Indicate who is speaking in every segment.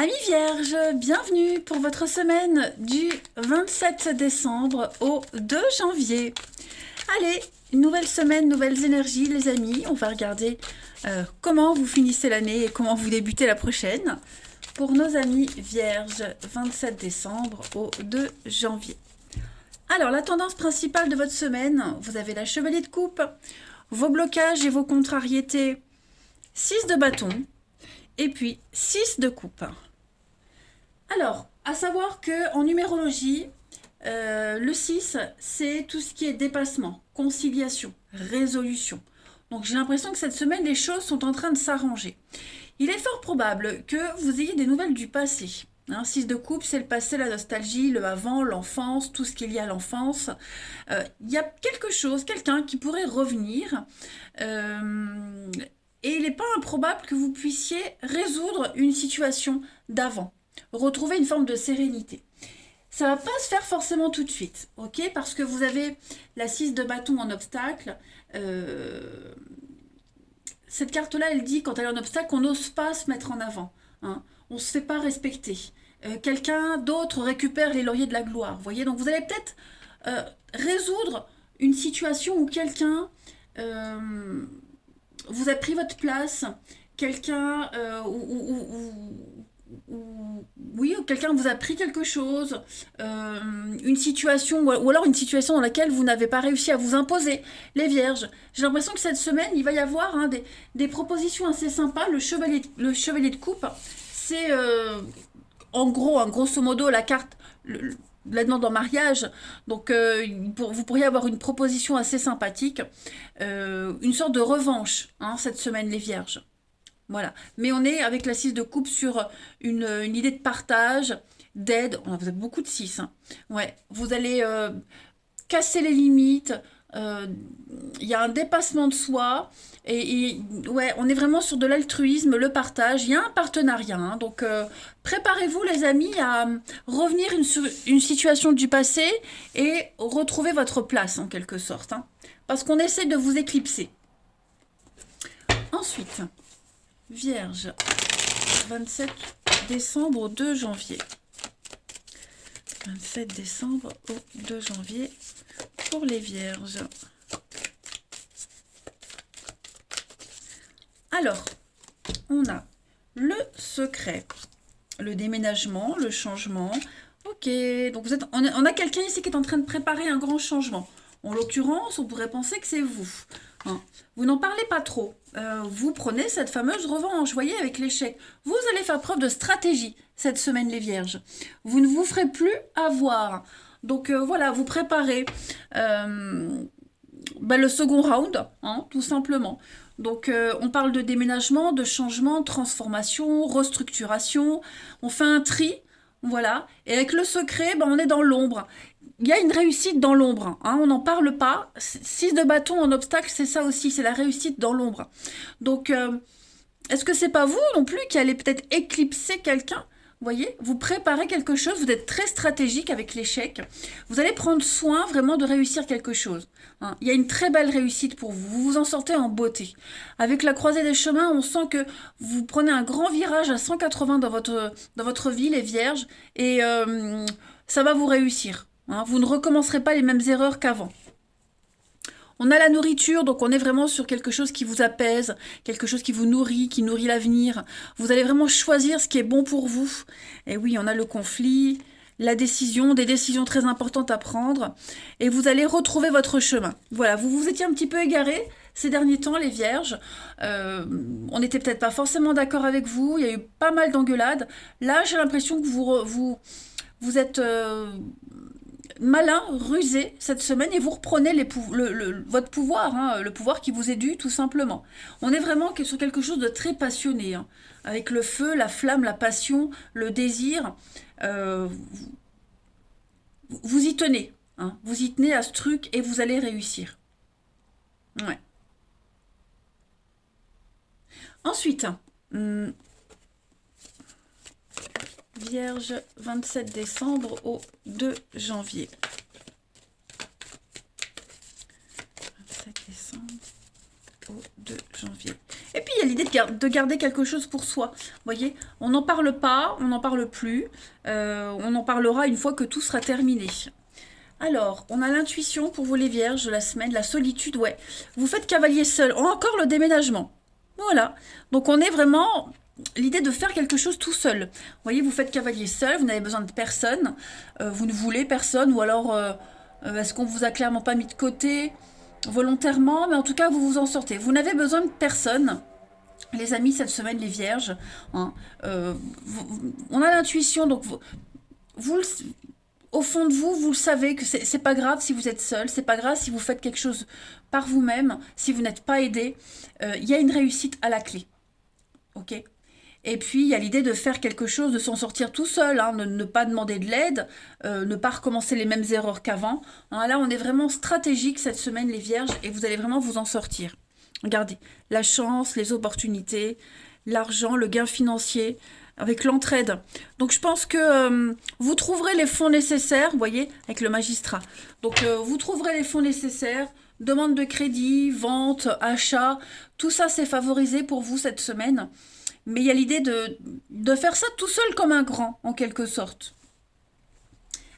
Speaker 1: Amis vierges, bienvenue pour votre semaine du 27 décembre au 2 janvier. Allez, une nouvelle semaine, nouvelles énergies les amis. On va regarder comment vous finissez l'année et comment vous débutez la prochaine. Pour nos amis vierges, 27 décembre au 2 janvier. Alors, la tendance principale de votre semaine, vous avez la chevalier de coupe, vos blocages et vos contrariétés, 6 de bâton, et puis 6 de coupe. Alors, à savoir qu'en numérologie, le 6, c'est tout ce qui est dépassement, conciliation, résolution. Donc j'ai l'impression que cette semaine, les choses sont en train de s'arranger. Il est fort probable que vous ayez des nouvelles du passé. 6 de coupe, c'est le passé, la nostalgie, le avant, l'enfance, tout ce qui est lié à l'enfance. Il y a quelque chose, quelqu'un qui pourrait revenir. Et il n'est pas improbable que vous puissiez résoudre une situation d'avant. Retrouver une forme de sérénité. Ça va pas se faire forcément tout de suite, ok? Parce que vous avez la 6 de bâton en obstacle. Cette carte-là, elle dit, quand elle est en obstacle, qu'on n'ose pas se mettre en avant. Hein. On ne se fait pas respecter. Quelqu'un d'autre récupère les lauriers de la gloire. Vous voyez? Donc vous allez peut-être résoudre une situation où quelqu'un vous a pris votre place, quelqu'un oui, quelqu'un vous a pris quelque chose, une situation, ou alors une situation dans laquelle vous n'avez pas réussi à vous imposer. Les vierges, j'ai l'impression que cette semaine, il va y avoir des propositions assez sympas. Le chevalier de coupe, c'est en gros, grosso modo, la carte, la demande en mariage. Donc, vous pourriez avoir une proposition assez sympathique, une sorte de revanche, cette semaine, les vierges. Voilà. Mais on est avec la 6 de coupe sur une idée de partage, d'aide. Vous avez beaucoup de 6. Hein. Ouais. Vous allez casser les limites. Il y a un dépassement de soi. Et ouais, on est vraiment sur de l'altruisme, le partage. Il y a un partenariat. Hein. Donc, préparez-vous, les amis, à revenir sur une situation du passé et retrouver votre place, en quelque sorte. Hein. Parce qu'on essaie de vous éclipser. Ensuite... Vierge, 27 décembre au 2 janvier. 27 décembre au 2 janvier pour les vierges. Alors, on a le secret, le déménagement, le changement. Ok, donc on a quelqu'un ici qui est en train de préparer un grand changement. En l'occurrence, on pourrait penser que c'est vous. Hein. Vous n'en parlez pas trop. Vous prenez cette fameuse revanche, voyez, avec l'échec. Vous allez faire preuve de stratégie cette semaine, les vierges. Vous ne vous ferez plus avoir. Donc voilà, vous préparez le second round, tout simplement. Donc on parle de déménagement, de changement, de transformation, restructuration. On fait un tri, voilà. Et avec le secret, on est dans l'ombre. Il y a une réussite dans l'ombre, on n'en parle pas. 6 de bâton en obstacle, c'est ça aussi, c'est la réussite dans l'ombre. Donc, est-ce que c'est pas vous non plus qui allez peut-être éclipser quelqu'un? Vous voyez, vous préparez quelque chose, vous êtes très stratégique avec l'échec. Vous allez prendre soin vraiment de réussir quelque chose. Il y a une très belle réussite pour vous, vous vous en sortez en beauté. Avec la croisée des chemins, on sent que vous prenez un grand virage à 180 dans votre vie, les vierges, et ça va vous réussir. Vous ne recommencerez pas les mêmes erreurs qu'avant. On a la nourriture, donc on est vraiment sur quelque chose qui vous apaise, quelque chose qui vous nourrit, qui nourrit l'avenir. Vous allez vraiment choisir ce qui est bon pour vous. Et oui, on a le conflit, la décision, des décisions très importantes à prendre. Et vous allez retrouver votre chemin. Voilà, vous vous étiez un petit peu égarés ces derniers temps, les vierges. On n'était peut-être pas forcément d'accord avec vous. Il y a eu pas mal d'engueulades. Là, j'ai l'impression que vous êtes... malin, rusé cette semaine et vous reprenez votre pouvoir, le pouvoir qui vous est dû tout simplement. On est vraiment sur quelque chose de très passionné, avec le feu, la flamme, la passion, le désir. Vous y tenez, vous y tenez à ce truc et vous allez réussir. Ouais. Ensuite, Vierge, 27 décembre au 2 janvier. 27 décembre au 2 janvier. Et puis il y a l'idée de de garder quelque chose pour soi. Vous voyez, on n'en parle pas, on n'en parle plus. On en parlera une fois que tout sera terminé. Alors, on a l'intuition pour vous les vierges de la semaine, la solitude, ouais. Vous faites cavalier seul, encore le déménagement. Voilà. Donc on est vraiment l'idée de faire quelque chose tout seul. Vous voyez, vous faites cavalier seul, vous n'avez besoin de personne, vous ne voulez personne, ou alors est-ce qu'on vous a clairement pas mis de côté volontairement, mais en tout cas vous vous en sortez. Vous n'avez besoin de personne. Les amis, cette semaine, les vierges, hein, on a l'intuition, donc au fond de vous, vous le savez que c'est pas grave si vous êtes seul, c'est pas grave si vous faites quelque chose par vous-même, si vous n'êtes pas aidé. Il y a une réussite à la clé. Ok. Et puis, il y a l'idée de faire quelque chose, de s'en sortir tout seul, hein, ne pas demander de l'aide, ne pas recommencer les mêmes erreurs qu'avant. Hein, là, on est vraiment stratégique cette semaine, les vierges, et vous allez vraiment vous en sortir. Regardez, la chance, les opportunités, l'argent, le gain financier, avec l'entraide. Donc, je pense que vous trouverez les fonds nécessaires, vous voyez, avec le magistrat. Donc, vous trouverez les fonds nécessaires, demande de crédit, vente, achat, tout ça, c'est favorisé pour vous cette semaine. Mais il y a l'idée de faire ça tout seul comme un grand, en quelque sorte.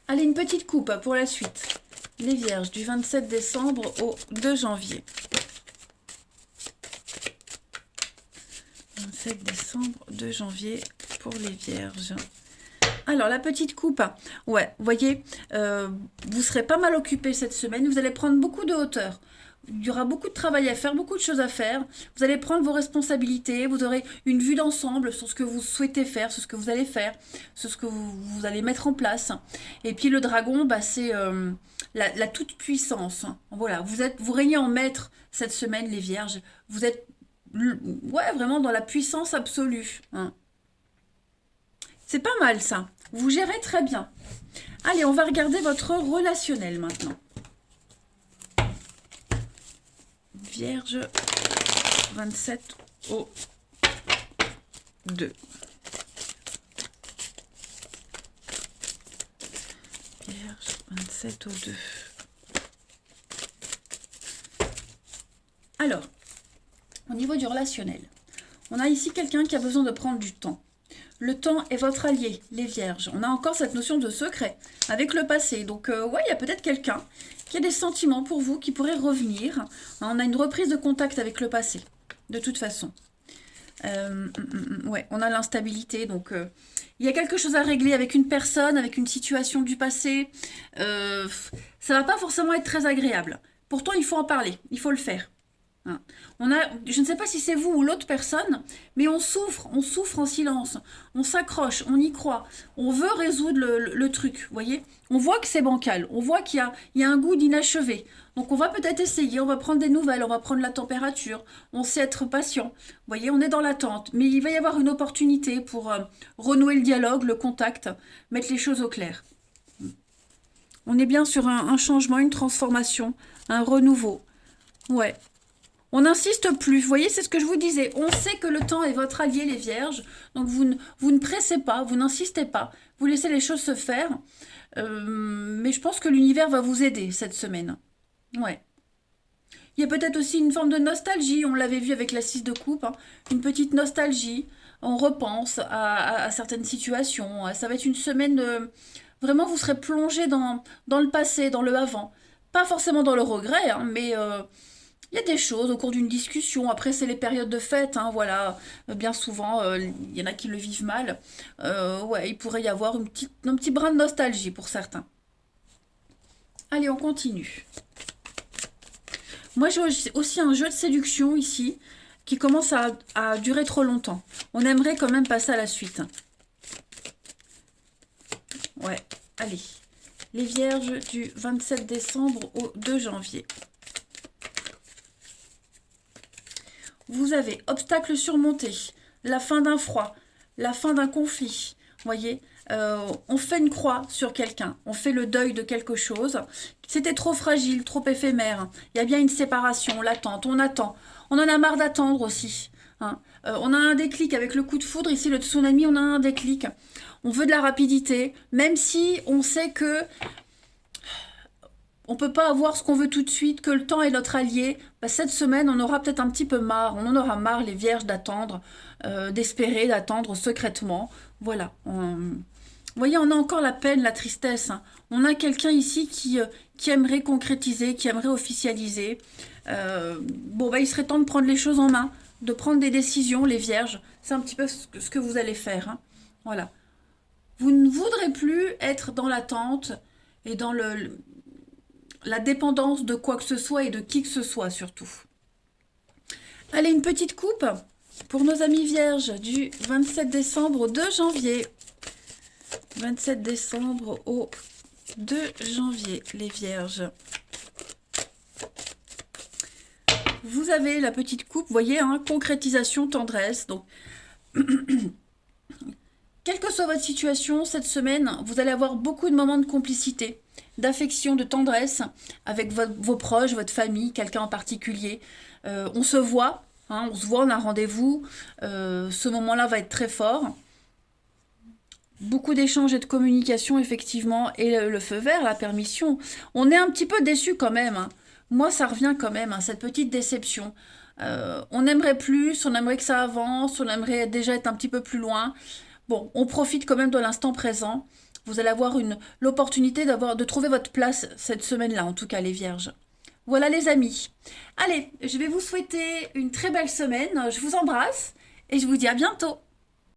Speaker 1: Allez, une petite coupe pour la suite. Les vierges, du 27 décembre au 2 janvier. 27 décembre, 2 janvier pour les vierges. Alors, la petite coupe, ouais, vous voyez, vous serez pas mal occupé cette semaine. Vous allez prendre beaucoup de hauteur. Il y aura beaucoup de travail à faire, beaucoup de choses à faire. Vous allez prendre vos responsabilités, vous aurez une vue d'ensemble sur ce que vous souhaitez faire, sur ce que vous allez faire, sur ce que vous allez mettre en place. Et puis le dragon, bah, c'est la toute-puissance. Voilà, vous régnez en maître cette semaine, les vierges. Vous êtes ouais, vraiment dans la puissance absolue. Hein. C'est pas mal ça. Vous gérez très bien. Allez, on va regarder votre relationnel maintenant. Vierge, 27 au 2. Vierge, 27 au 2. Alors, au niveau du relationnel, on a ici quelqu'un qui a besoin de prendre du temps. Le temps est votre allié, les vierges. On a encore cette notion de secret avec le passé. Donc, ouais, il y a peut-être quelqu'un qui a des sentiments pour vous qui pourraient revenir. On a une reprise de contact avec le passé, de toute façon. Ouais, on a l'instabilité. Donc, il y a quelque chose à régler avec une personne, avec une situation du passé. Ça va pas forcément être très agréable. Pourtant, il faut en parler, il faut le faire. Hein. Je ne sais pas si c'est vous ou l'autre personne, mais on souffre en silence, on s'accroche, on y croit, on veut résoudre le truc, vous voyez. On voit que c'est bancal, on voit qu'il y a un goût d'inachevé. Donc on va peut-être essayer, on va prendre des nouvelles, on va prendre la température, on sait être patient. Vous voyez, on est dans l'attente, mais il va y avoir une opportunité pour renouer le dialogue, le contact, mettre les choses au clair. On est bien sur un changement, une transformation, un renouveau. Ouais. On n'insiste plus, vous voyez, c'est ce que je vous disais. On sait que le temps est votre allié, les vierges. Donc vous ne pressez pas, vous n'insistez pas. Vous laissez les choses se faire. Mais je pense que l'univers va vous aider cette semaine. Ouais. Il y a peut-être aussi une forme de nostalgie. On l'avait vu avec la 6 de coupe. Hein. Une petite nostalgie. On repense à certaines situations. Ça va être une semaine de... Vraiment, vous serez plongé dans le passé, dans le avant. Pas forcément dans le regret, hein, mais... il y a des choses au cours d'une discussion. Après, c'est les périodes de fête. Hein, voilà. Bien souvent, il y en a qui le vivent mal. Ouais, il pourrait y avoir un petit brin de nostalgie pour certains. Allez, on continue. Moi, j'ai aussi un jeu de séduction ici qui commence à durer trop longtemps. On aimerait quand même passer à la suite. Ouais, allez. Les vierges du 27 décembre au 2 janvier. Vous avez obstacle surmonté, la fin d'un froid, la fin d'un conflit. Vous voyez, on fait une croix sur quelqu'un, on fait le deuil de quelque chose. C'était trop fragile, trop éphémère. Il y a bien une séparation, l'attente, on attend. On en a marre d'attendre aussi. Hein. On a un déclic avec le coup de foudre. Ici, le tsunami, on a un déclic. On veut de la rapidité, même si on sait que on peut pas avoir ce qu'on veut tout de suite, que le temps est notre allié, bah, cette semaine, on aura peut-être un petit peu marre, on en aura marre, les vierges, d'attendre, d'espérer, d'attendre secrètement. Voilà. Vous voyez, on a encore la peine, la tristesse, hein. On a quelqu'un ici qui aimerait concrétiser, qui aimerait officialiser. Bon, bah, il serait temps de prendre les choses en main, de prendre des décisions, les vierges. C'est un petit peu ce que vous allez faire, hein. Voilà. Vous ne voudrez plus être dans l'attente et dans la dépendance de quoi que ce soit et de qui que ce soit surtout. Allez, une petite coupe pour nos amis vierges du 27 décembre au 2 janvier. 27 décembre au 2 janvier, les vierges. Vous avez la petite coupe, vous voyez, hein, concrétisation, tendresse. Donc, quelle que soit votre situation, cette semaine, vous allez avoir beaucoup de moments de complicité, d'affection, de tendresse avec vos proches, votre famille, quelqu'un en particulier. On se voit, hein, on a un rendez-vous. Ce moment-là va être très fort. Beaucoup d'échanges et de communication, effectivement, et le feu vert, la permission. On est un petit peu déçus quand même, hein. Moi, ça revient quand même, hein, cette petite déception. On aimerait plus, on aimerait que ça avance, on aimerait déjà être un petit peu plus loin. Bon, on profite quand même de l'instant présent. Vous allez avoir l'opportunité de trouver votre place cette semaine-là, en tout cas les vierges. Voilà les amis. Allez, je vais vous souhaiter une très belle semaine. Je vous embrasse et je vous dis à bientôt.